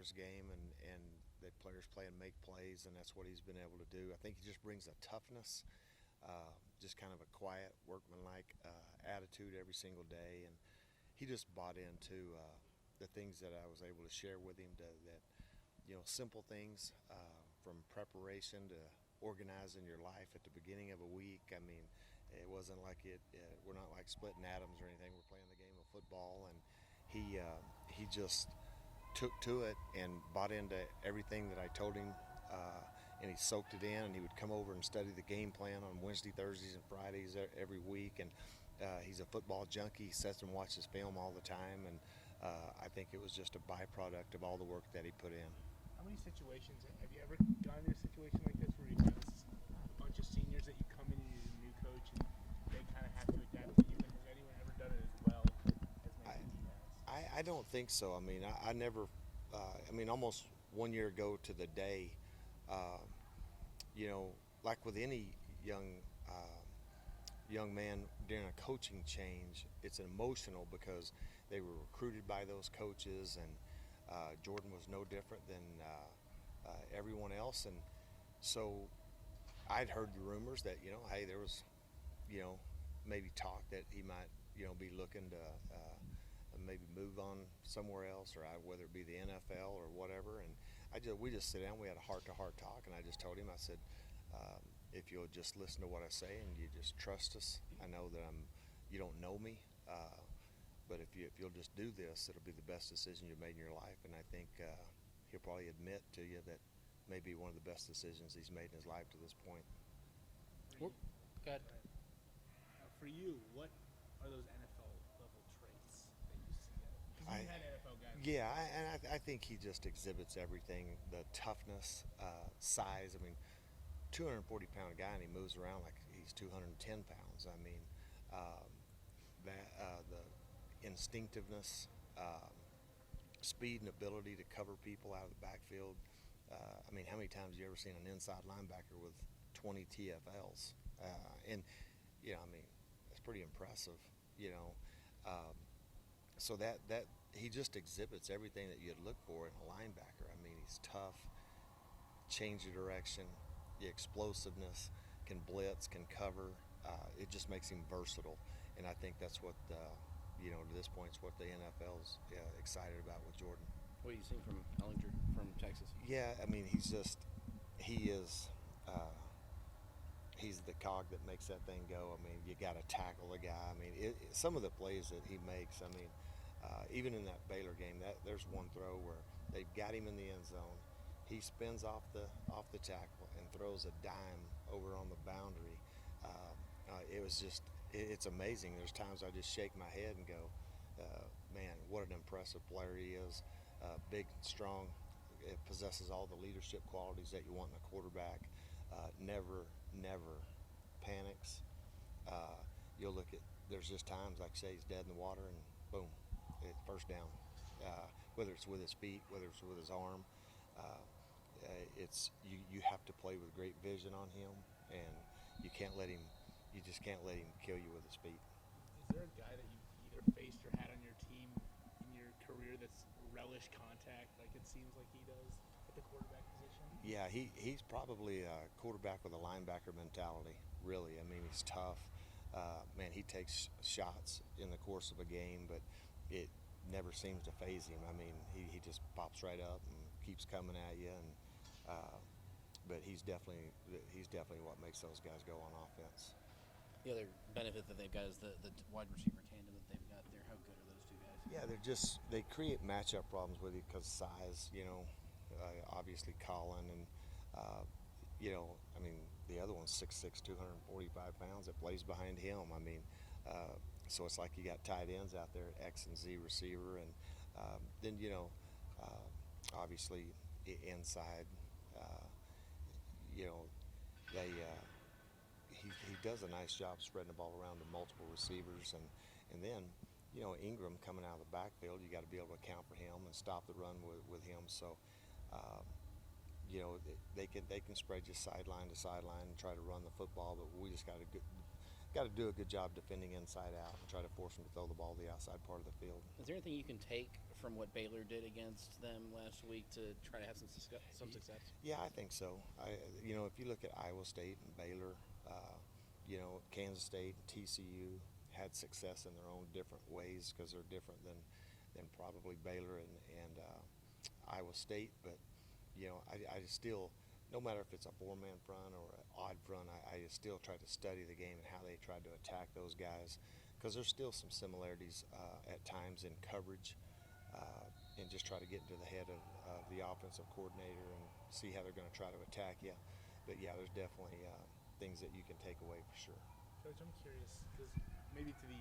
players' game, and that players play and make plays, and that's what he's been able to do. I think he just brings a toughness, just kind of a quiet, workmanlike attitude every single day, and he just bought into the things that I was able to share with him. That simple things from preparation to organizing your life at the beginning of a week. I mean, it wasn't like we're not like splitting atoms or anything. We're playing the game of football, and he just took to it and bought into everything that I told him, and he soaked it in. And he would come over and study the game plan on Wednesday, Thursdays, and Fridays every week. And he's a football junkie. He sits and watches film all the time, and I think it was just a byproduct of all the work that he put in. How many situations have you ever gotten in a situation like this where you have a bunch of seniors that you come in and you're a new coach and they kind of have to adapt to you? And has anyone ever done it as well as maybe he has? I don't think so. I mean, I never. Almost 1 year ago to the day, like with any young man during a coaching change, it's emotional because they were recruited by those coaches, and Jordan was no different than everyone else. And so I'd heard the rumors that, hey, there was, maybe talk that he might, be looking to maybe move on somewhere else, or whether it be the NFL or whatever. And we just sit down, we had a heart-to-heart talk, and I just told him, I said, if you'll just listen to what I say and you just trust us, I know that you don't know me, but if you'll just do this, it'll be the best decision you've made in your life. And I think he'll probably admit to you that may be one of the best decisions he's made in his life to this point. Go ahead. For you, what are those NFL level traits that you see? Because you had NFL guys. Yeah, I think he just exhibits everything: the toughness, size. I mean, 240-pound guy, and he moves around like he's 210 pounds. I mean, the instinctiveness, speed, and ability to cover people out of the backfield. How many times have you ever seen an inside linebacker with 20 TFLs? It's pretty impressive, So that he just exhibits everything that you'd look for in a linebacker. I mean, he's tough, change of direction, the explosiveness, can blitz, can cover. It just makes him versatile, and I think that's what to this point, it's what the NFL's excited about with Jordan. What are you seeing from Ellinger from Texas? Yeah, I mean, he's the cog that makes that thing go. I mean, you got to tackle the guy. I mean, some of the plays that he makes, even in that Baylor game, there's one throw where they've got him in the end zone. He spins off the tackle and throws a dime over on the boundary. It's amazing. There's times I just shake my head and go, man, what an impressive player he is. Big, strong, it possesses all the leadership qualities that you want in a quarterback. Never panics. You'll look at, there's just times, like say he's dead in the water and boom, it's first down. Whether it's with his feet, whether it's with his arm, you have to play with great vision on him, and you just can't let him kill you with his feet. Is there a guy that you either faced or had on your team in your career that's relished contact like it seems like he does at the quarterback position? Yeah, he's probably a quarterback with a linebacker mentality, really. I mean, he's tough. He takes shots in the course of a game, but it never seems to faze him. I mean, he just pops right up and keeps coming at you, and but he's definitely what makes those guys go on offense. The other benefit that they've got is the wide receiver tandem that they've got there. How good are those two guys? Yeah, they create matchup problems with you because size. Obviously Colin and the other one's 6'6", 245 pounds that plays behind him. So it's like you got tight ends out there, X and Z receiver, and then obviously inside, he does a nice job spreading the ball around to multiple receivers, and then Ingram coming out of the backfield, you got to be able to account for him and stop the run with him. So they can spread you sideline to sideline and try to run the football, but we just got to got to do a good job defending inside out and try to force them to throw the ball to the outside part of the field. Is there anything you can take from what Baylor did against them last week to try to have some success? Yeah, I think so. If you look at Iowa State and Baylor, Kansas State and TCU had success in their own different ways because they're different than probably Baylor and Iowa State. But I just still, no matter if it's a four-man front or an odd front, I just still try to study the game and how they tried to attack those guys, because there's still some similarities at times in coverage, and just try to get into the head of the offensive coordinator and see how they're going to try to attack you. But yeah, there's definitely things that you can take away for sure. Coach, I'm curious, because maybe to the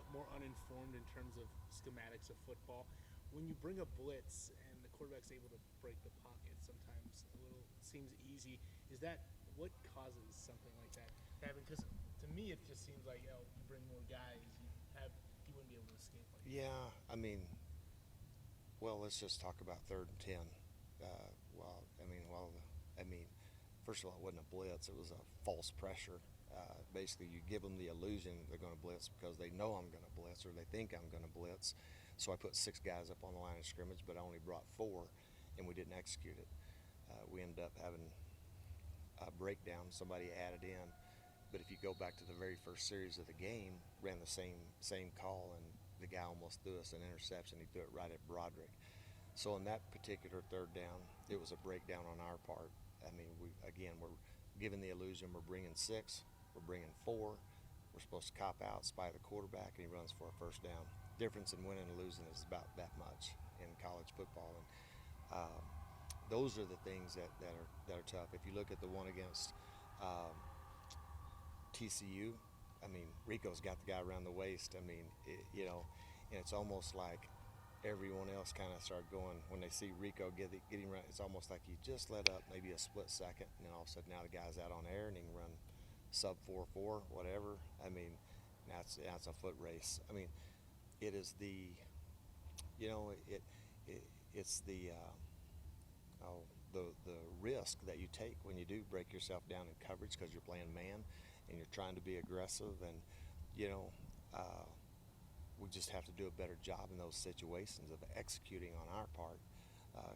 more uninformed in terms of schematics of football, when you bring a blitz and the quarterback's able to break the pocket, sometimes a little seems easy. Is that what causes something like that to happen? Because to me, it just seems like you bring more guys, you wouldn't be able to escape like that. Yeah, well, let's just talk about 3rd and 10. First of all, it wasn't a blitz; it was a false pressure. Basically, you give them the illusion they're going to blitz because they know I'm going to blitz or they think I'm going to blitz. So I put 6 guys up on the line of scrimmage, but I only brought 4, and we didn't execute it. We ended up having a breakdown. Somebody added in. But if you go back to the very first series of the game, ran the same call, and the guy almost threw us an interception. He threw it right at Broderick. So in that particular 3rd down, it was a breakdown on our part. We're giving the illusion we're bringing 6, we're bringing 4. We're supposed to cop out, spy the quarterback, and he runs for a 1st down. Difference in winning and losing is about that much in college football, and those are the things that are tough. If you look at the one against TCU, Rico's got the guy around the waist. And it's almost like everyone else kind of started going when they see Rico getting around. It's almost like he just let up maybe a split second, and then all of a sudden now the guy's out on air and he can run sub 4.4, whatever. Now it's a foot race. It is the, it's the risk that you take when you do break yourself down in coverage because you're playing man and you're trying to be aggressive, and we just have to do a better job in those situations of executing on our part,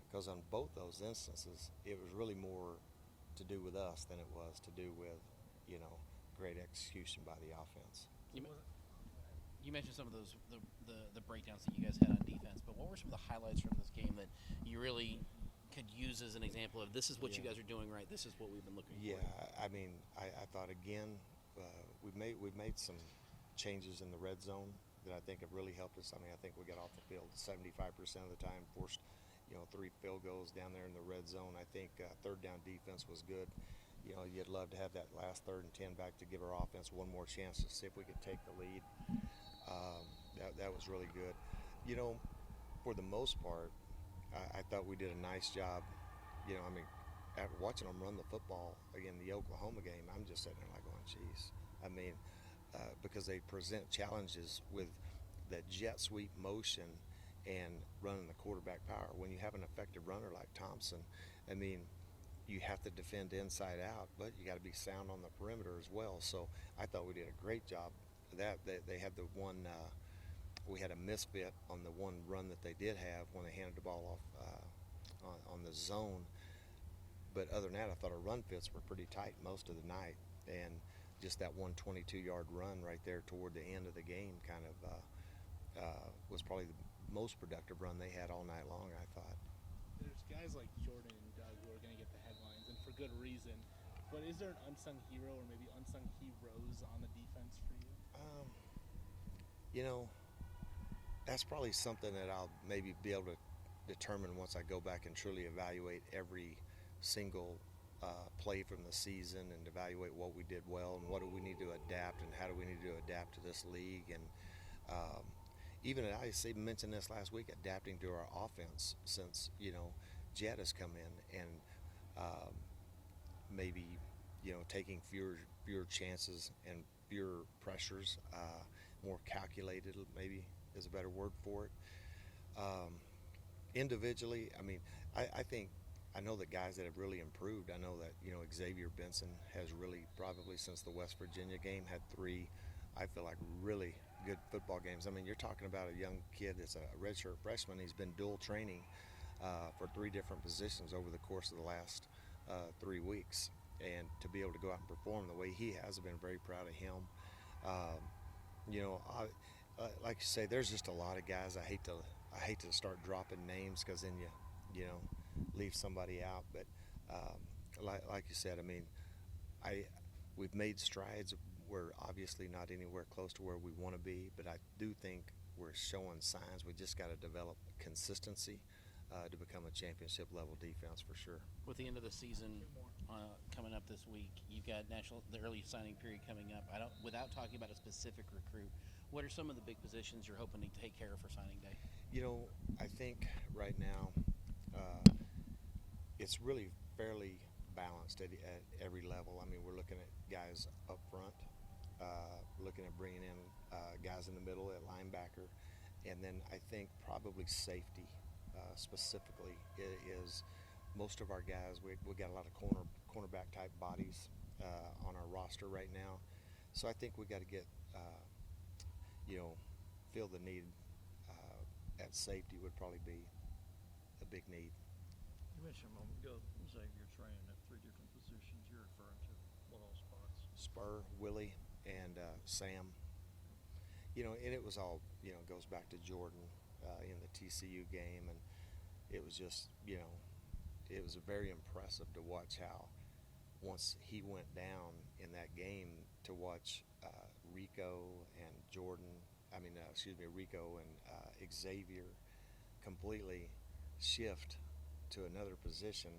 because on both those instances it was really more to do with us than it was to do with great execution by the offense. You mentioned some of those the breakdowns that you guys had on defense, but what were some of the highlights from this game that you really could use as an example of this is what you guys are doing right, this is what we've been looking for? Yeah, I thought again we've made some changes in the red zone that I think have really helped us. I think we got off the field 75% of the time, forced 3 field goals down there in the red zone. I think 3rd down defense was good. You'd love to have that last 3rd and 10 back to give our offense one more chance to see if we could take the lead. That was really good. For the most part, I thought we did a nice job. After watching them run the football again, the Oklahoma game, I'm just sitting there like going, geez. Because they present challenges with that jet sweep motion and running the quarterback power. When you have an effective runner like Thompson, you have to defend inside out, but you got to be sound on the perimeter as well. So I thought we did a great job of that. They had the one, we had a misfit on the one run that they did have when they handed the ball off on the zone. But other than that, I thought our run fits were pretty tight most of the night, and just that 122-yard run right there toward the end of the game kind of was probably the most productive run they had all night long, I thought. There's guys like Jordan and Doug who are going to get the headlines, and for good reason. But is there an unsung hero or maybe unsung heroes on the defense for you? That's probably something that I'll maybe be able to determine once I go back and truly evaluate every single play from the season and evaluate what we did well and what do we need to adapt and how do we need to adapt to this league. And even I mentioned this last week, adapting to our offense since Jett has come in and maybe taking fewer chances and fewer pressures, more calculated maybe is a better word for it. Individually, I think I know that guys that have really improved. I know that Xavier Benson has really probably since the West Virginia game had three, I feel like really good football games. I mean, you're talking about a young kid that's a redshirt freshman. He's been dual training for three different positions over the course of the last 3 weeks, and to be able to go out and perform the way he has, I've been very proud of him. Um, like you say, there's just a lot of guys. I hate to start dropping names because then leave somebody out. But like you said, I mean, we've made strides. We're obviously not anywhere close to where we want to be, but I do think we're showing signs. We just got to develop consistency to become a championship level defense for sure. With the end of the season coming up this week, you've got the early signing period coming up. Without talking about a specific recruit, what are some of the big positions you're hoping to take care of for signing day? I think right now it's really fairly balanced at every level. I mean, we're looking at guys up front, looking at bringing in guys in the middle at linebacker, and then I think probably safety specifically is most of our guys. We got a lot of cornerback type bodies on our roster right now, so I think we got to get feel the need at safety would probably be a big need. You mentioned a moment ago Xavier training at three different positions. You're referring to what all spots? Spur, Willie, and Sam. And it was all goes back to Jordan in the TCU game, and it was just it was very impressive to watch how once he went down in that game to watch Rico and Jordan. Rico and Xavier completely shift to another position,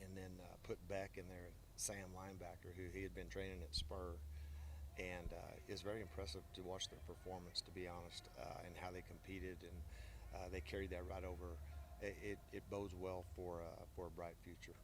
and then put back in there Sam linebacker, who he had been training at Spur, and it's very impressive to watch their performance, to be honest, and how they competed, and they carried that right over. It bodes well for a bright future.